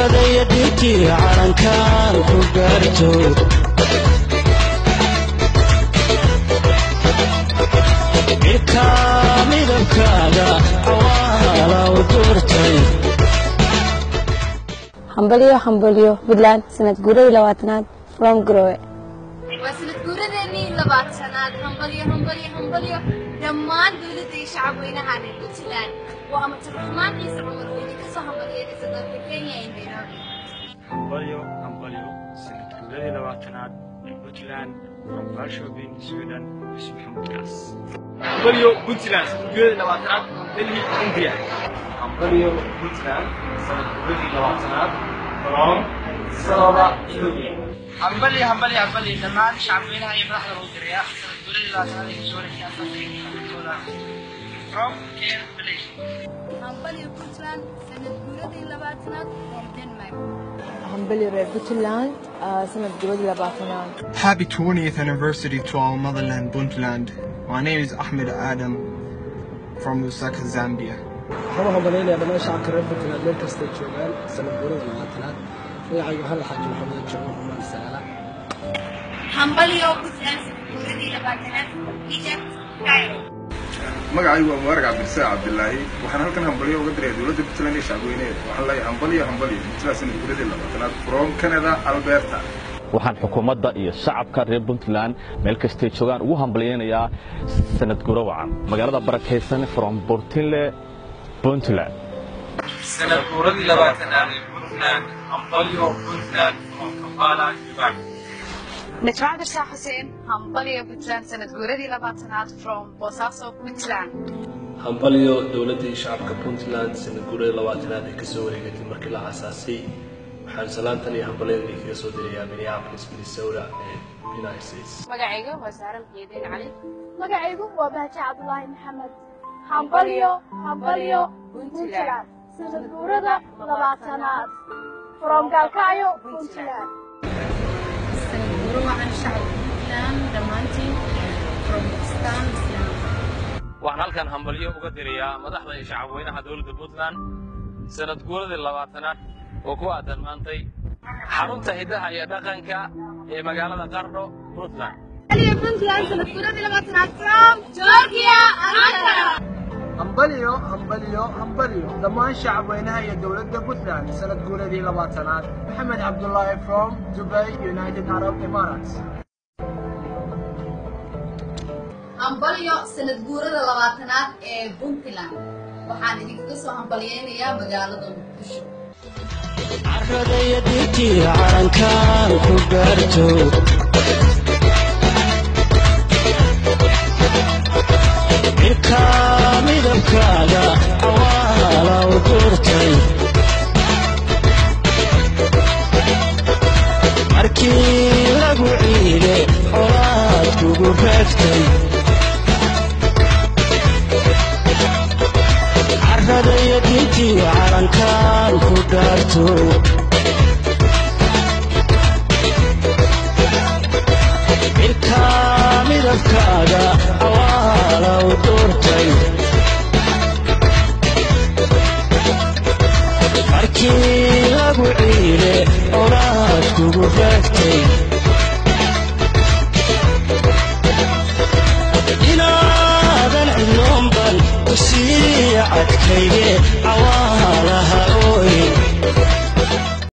عرضي يديتي عرنكان كبرتو إكامل بكادا عوالا ودورتي همبليو بدلان سنة قري لواتناد from Groe وسنة قري لواتناد همبليو دمان دولتي شعبينا عن البوتلان وأما ترحمان يسمى مرويني كسو همبليو كسدر بكينيا إندينا همبليو سنة قري لواتناد البوتلان from Varshovin Sweden اسم محمد كاس همبليو بوتلان سنة قري لواتناد دلهي إنديا همبليو بوتلان سنة قري لواتناد from Sarada Ethiopia همبلي دمان شعبينا هي مدحنا الوزراء سنة قري لواتناد يسولي كاسا from Cairns Malaysia همبليو بوتلان سنة قري لواتناد from Denmark همبليو Puntland سنة قري لواتناد. Happy 20th anniversary to our motherland, Puntland. My name is Ahmed Adam from Lusaka, Zambia. waxaan hambalyeynaya dhammaan shacabka reer Puntland meel kasta joogaan sanad guurada labaatanaad magacaygu hal xaaji maxamed joogo Umar Salaala همبليو بوتلان سنة قري لواتناد Egypt Cairo magacaygu waa Mubarak Cabdirasaaq Cabdilaahi waxaan halkan hambalyo uga diray dawladda Puntland ee shacabweyneed waxaan leeyahay hambalyo Puntland sanad guurada labaatanaad from Canada Alberta waxaan xukuumadda iyo shacabka reer Puntland meel kasta joogaan ugu hambalyeynayaa sanad guuro wacan magaalada barakeysan from Portinle Puntland sanad guuradii labaatanaad ee Puntland hambalyo Puntland from Kampala Uganda نتوعد الشيخ حسين همبليو بوتلان سنة قري لواتناد from Bosaso Puntland hambalyo dawladda shacabka Puntland sanad guurada labaatanaad ee ka soo wareegatay markii la aasaasay waxaan salaantan iyo hambalyeyn kaga soo dirayaa Minneapolis Minnesota ee United States magacaygu waa Saaran Qiideen Cali magacaygu waa Bahja Cabdullaahi Maxamed hambalyo Puntland sanad guurada labaatanaad from Galkayo Puntland وعن شعب Puntland دمانتي from Pakistan waxaan halkan hambalyo uga dirayaa madaxda iyo shacabweynaha dawladda Puntland sanad guuradii labaatanaad oo ku aadan maantay xarunta hidaha iyo dhaqanka ee magaalada Qardho Puntland Puntland sanad guuradii labaatanaad from Georgia Ankara hambalyo dhammaan shacabweynaha iyo dawladda Puntland sanad guuradii labaatanaad Maxamed Cabdullaahi from Dubai United Arab Emirates همبليو سنة قري لواتناد ee Puntland waxaan idinkaga soo hambalyeynayaa magaalada Muqdisho عرضي يديتي عرنكان كبرتو إكامل بكادا عوالا ودورتي مركي لقو عيلي حوات كوكو فاكتي عرضي يديتي عرنكان كبرتو إكامل بكادا عوالا ودورتي مركي لقو عيلي حوات كوكو فاكتي إنادن علوم بل وسيعة كيدي عوالها